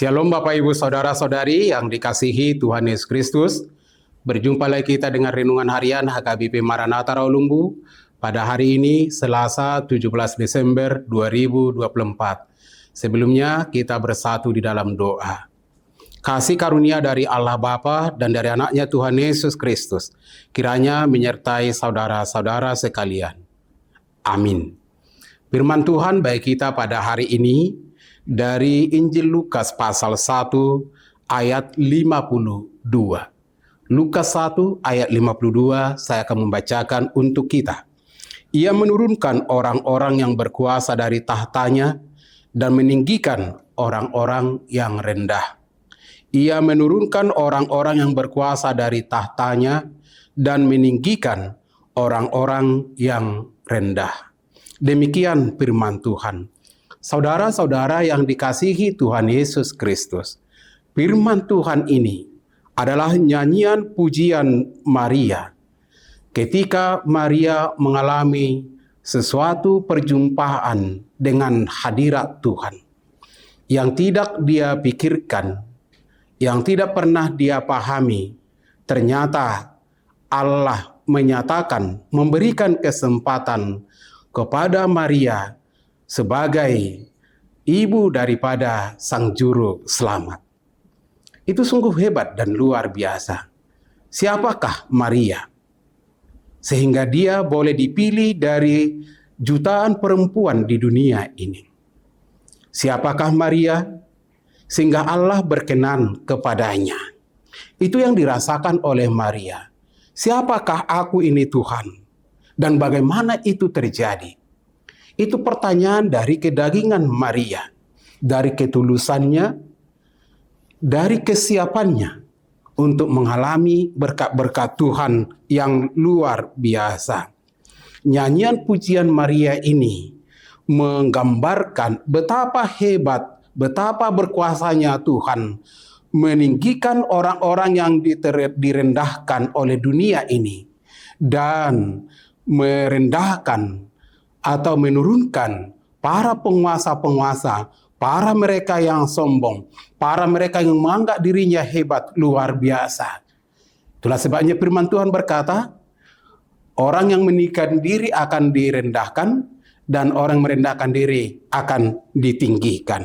Shalom Bapak Ibu Saudara-saudari yang dikasihi Tuhan Yesus Kristus. Berjumpa lagi kita dengan Renungan Harian HKBP Maranatha Rawalumbu pada hari ini Selasa 17 Desember 2024. Sebelumnya kita bersatu di dalam doa. Kasih karunia dari Allah Bapa dan dari anaknya Tuhan Yesus Kristus kiranya menyertai saudara-saudara sekalian. Amin. Firman Tuhan bagi kita pada hari ini dari Injil Lukas pasal 1 ayat 52. Lukas 1 ayat 52 saya akan membacakan untuk kita. Ia menurunkan orang-orang yang berkuasa dari tahtanya dan meninggikan orang-orang yang rendah. Ia menurunkan orang-orang yang berkuasa dari tahtanya dan meninggikan orang-orang yang rendah. Demikian firman Tuhan. Saudara-saudara yang dikasihi Tuhan Yesus Kristus, firman Tuhan ini adalah nyanyian pujian Maria ketika Maria mengalami sesuatu perjumpaan dengan hadirat Tuhan yang tidak dia pikirkan, yang tidak pernah dia pahami. Ternyata Allah menyatakan, memberikan kesempatan kepada Maria sebagai ibu daripada Sang Juru Selamat. Itu sungguh hebat dan luar biasa. Siapakah Maria? Sehingga dia boleh dipilih dari jutaan perempuan di dunia ini. Siapakah Maria? Sehingga Allah berkenan kepadanya. Itu yang dirasakan oleh Maria. Siapakah aku ini Tuhan? Dan bagaimana itu terjadi? Itu pertanyaan dari kedagingan Maria, dari ketulusannya, dari kesiapannya untuk mengalami berkat-berkat Tuhan yang luar biasa. Nyanyian pujian Maria ini menggambarkan betapa hebat, betapa berkuasanya Tuhan meninggikan orang-orang yang direndahkan oleh dunia ini dan merendahkan atau menurunkan para penguasa-penguasa, para mereka yang sombong, para mereka yang menganggap dirinya hebat luar biasa. Itulah sebabnya firman Tuhan berkata, orang yang meninggikan diri akan direndahkan dan orang merendahkan diri akan ditinggikan.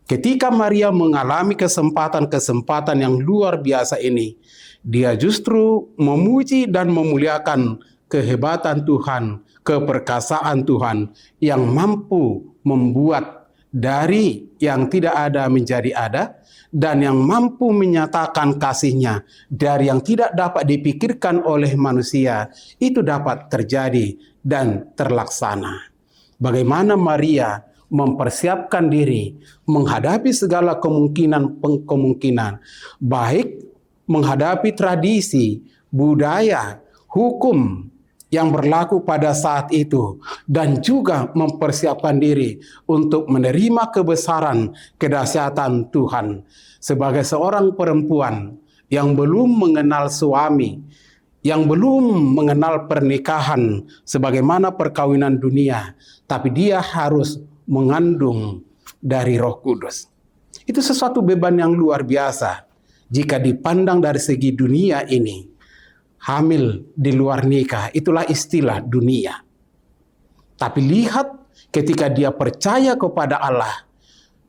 Ketika Maria mengalami kesempatan-kesempatan yang luar biasa ini, dia justru memuji dan memuliakan kehebatan Tuhan, keperkasaan Tuhan yang mampu membuat dari yang tidak ada menjadi ada dan yang mampu menyatakan kasih-Nya dari yang tidak dapat dipikirkan oleh manusia itu dapat terjadi dan terlaksana. Bagaimana Maria mempersiapkan diri menghadapi segala kemungkinan baik menghadapi tradisi, budaya, hukum yang berlaku pada saat itu dan juga mempersiapkan diri untuk menerima kebesaran kedahsyatan Tuhan sebagai seorang perempuan yang belum mengenal suami, yang belum mengenal pernikahan sebagaimana perkawinan dunia, tapi dia harus mengandung dari Roh Kudus. Itu sesuatu beban yang luar biasa jika dipandang dari segi dunia ini. Hamil di luar nikah, itulah istilah dunia. Tapi lihat ketika dia percaya kepada Allah,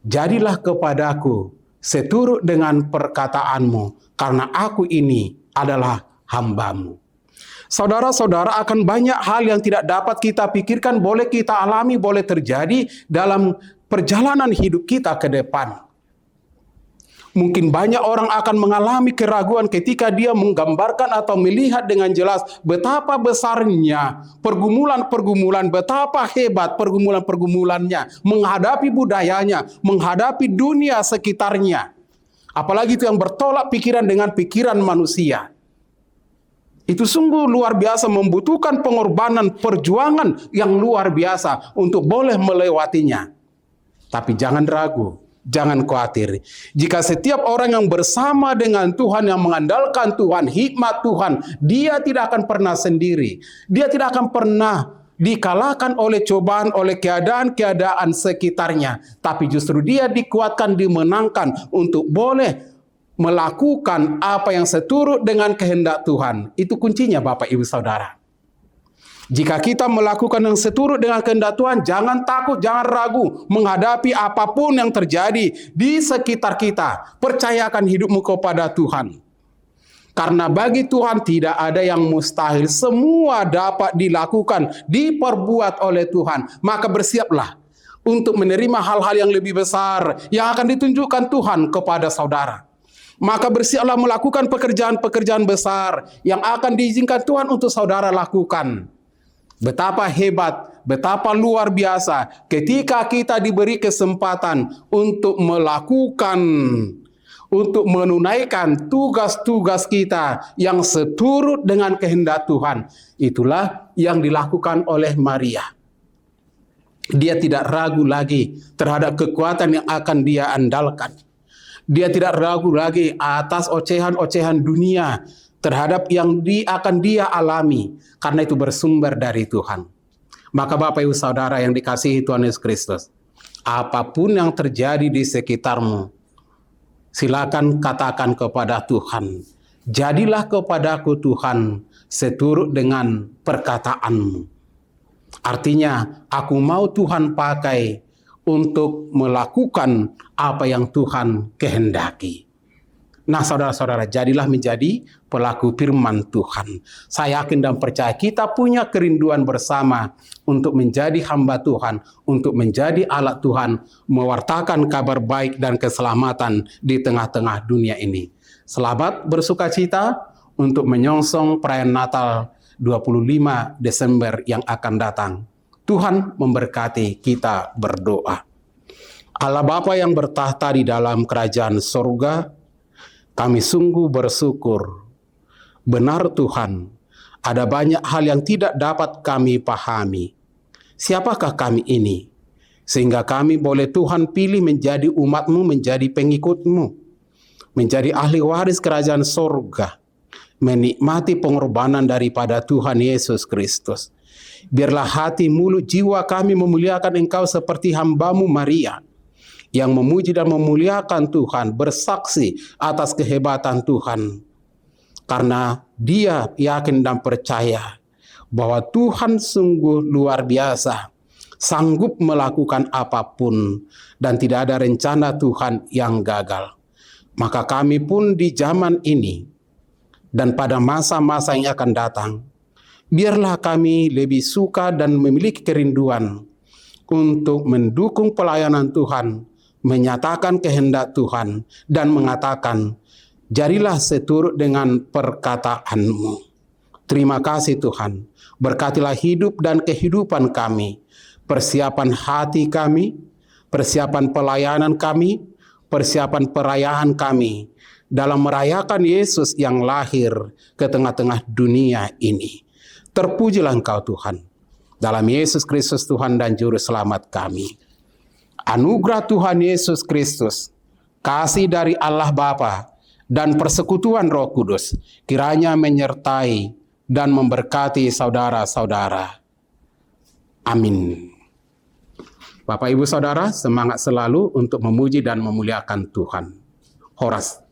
jadilah kepadaku seturut dengan perkataanmu, karena aku ini adalah hamba-Mu. Saudara-saudara, akan banyak hal yang tidak dapat kita pikirkan, boleh kita alami, boleh terjadi dalam perjalanan hidup kita ke depan. Mungkin banyak orang akan mengalami keraguan ketika dia menggambarkan atau melihat dengan jelas betapa besarnya pergumulan-pergumulan, betapa hebat pergumulan-pergumulannya, menghadapi budayanya, menghadapi dunia sekitarnya. Apalagi itu yang bertolak pikiran dengan pikiran manusia. Itu sungguh luar biasa, membutuhkan pengorbanan, perjuangan yang luar biasa untuk boleh melewatinya. Tapi jangan ragu. Jangan khawatir. Jika setiap orang yang bersama dengan Tuhan, yang mengandalkan Tuhan, hikmat Tuhan, dia tidak akan pernah sendiri. Dia tidak akan pernah dikalahkan oleh cobaan, oleh keadaan-keadaan sekitarnya. Tapi justru dia dikuatkan, dimenangkan untuk boleh melakukan apa yang seturut dengan kehendak Tuhan. Itu kuncinya Bapak Ibu Saudara. Jika kita melakukan yang seturut dengan kehendak Tuhan, jangan takut, jangan ragu menghadapi apapun yang terjadi di sekitar kita. Percayakan hidupmu kepada Tuhan. Karena bagi Tuhan tidak ada yang mustahil. Semua dapat dilakukan, diperbuat oleh Tuhan. Maka bersiaplah untuk menerima hal-hal yang lebih besar yang akan ditunjukkan Tuhan kepada saudara. Maka bersiaplah melakukan pekerjaan-pekerjaan besar yang akan diizinkan Tuhan untuk saudara lakukan. Betapa hebat, betapa luar biasa ketika kita diberi kesempatan untuk melakukan, untuk menunaikan tugas-tugas kita yang seturut dengan kehendak Tuhan. Itulah yang dilakukan oleh Maria. Dia tidak ragu lagi terhadap kekuatan yang akan dia andalkan. Dia tidak ragu lagi atas ocehan-ocehan dunia terhadap yang akan dia alami. Karena itu bersumber dari Tuhan. Maka Bapak Ibu Saudara yang dikasihi Tuhan Yesus Kristus, apapun yang terjadi di sekitarmu, silakan katakan kepada Tuhan, jadilah kepadaku Tuhan seturut dengan perkataanmu. Artinya, aku mau Tuhan pakai untuk melakukan apa yang Tuhan kehendaki. Nah, saudara-saudara, jadilah menjadi pelaku firman Tuhan. Saya yakin dan percaya kita punya kerinduan bersama untuk menjadi hamba Tuhan, untuk menjadi alat Tuhan, mewartakan kabar baik dan keselamatan di tengah-tengah dunia ini. Selamat bersukacita untuk menyongsong perayaan Natal 25 Desember yang akan datang. Tuhan memberkati, kita berdoa. Allah Bapa yang bertahta di dalam kerajaan sorga, kami sungguh bersyukur. Benar Tuhan, ada banyak hal yang tidak dapat kami pahami. Siapakah kami ini? Sehingga kami boleh Tuhan pilih menjadi umat-Mu, menjadi pengikut-Mu, menjadi ahli waris kerajaan sorga, menikmati pengorbanan daripada Tuhan Yesus Kristus. Biarlah hati, mulut, jiwa kami memuliakan Engkau seperti hamba-Mu Maria, yang memuji dan memuliakan Tuhan, bersaksi atas kehebatan Tuhan. Karena dia yakin dan percaya bahwa Tuhan sungguh luar biasa, sanggup melakukan apapun, dan tidak ada rencana Tuhan yang gagal. Maka kami pun di zaman ini, dan pada masa-masa yang akan datang, biarlah kami lebih suka dan memiliki kerinduan untuk mendukung pelayanan Tuhan, menyatakan kehendak Tuhan, dan mengatakan, jadilah seturut dengan perkataan-Mu. Terima kasih Tuhan, berkatilah hidup dan kehidupan kami, persiapan hati kami, persiapan pelayanan kami, persiapan perayaan kami, dalam merayakan Yesus yang lahir ke tengah-tengah dunia ini. Terpujilah Engkau Tuhan, dalam Yesus Kristus Tuhan dan Juru Selamat kami. Anugerah Tuhan Yesus Kristus, kasih dari Allah Bapa, dan persekutuan Roh Kudus kiranya menyertai dan memberkati saudara-saudara. Amin. Bapak Ibu Saudara, semangat selalu untuk memuji dan memuliakan Tuhan. Horas.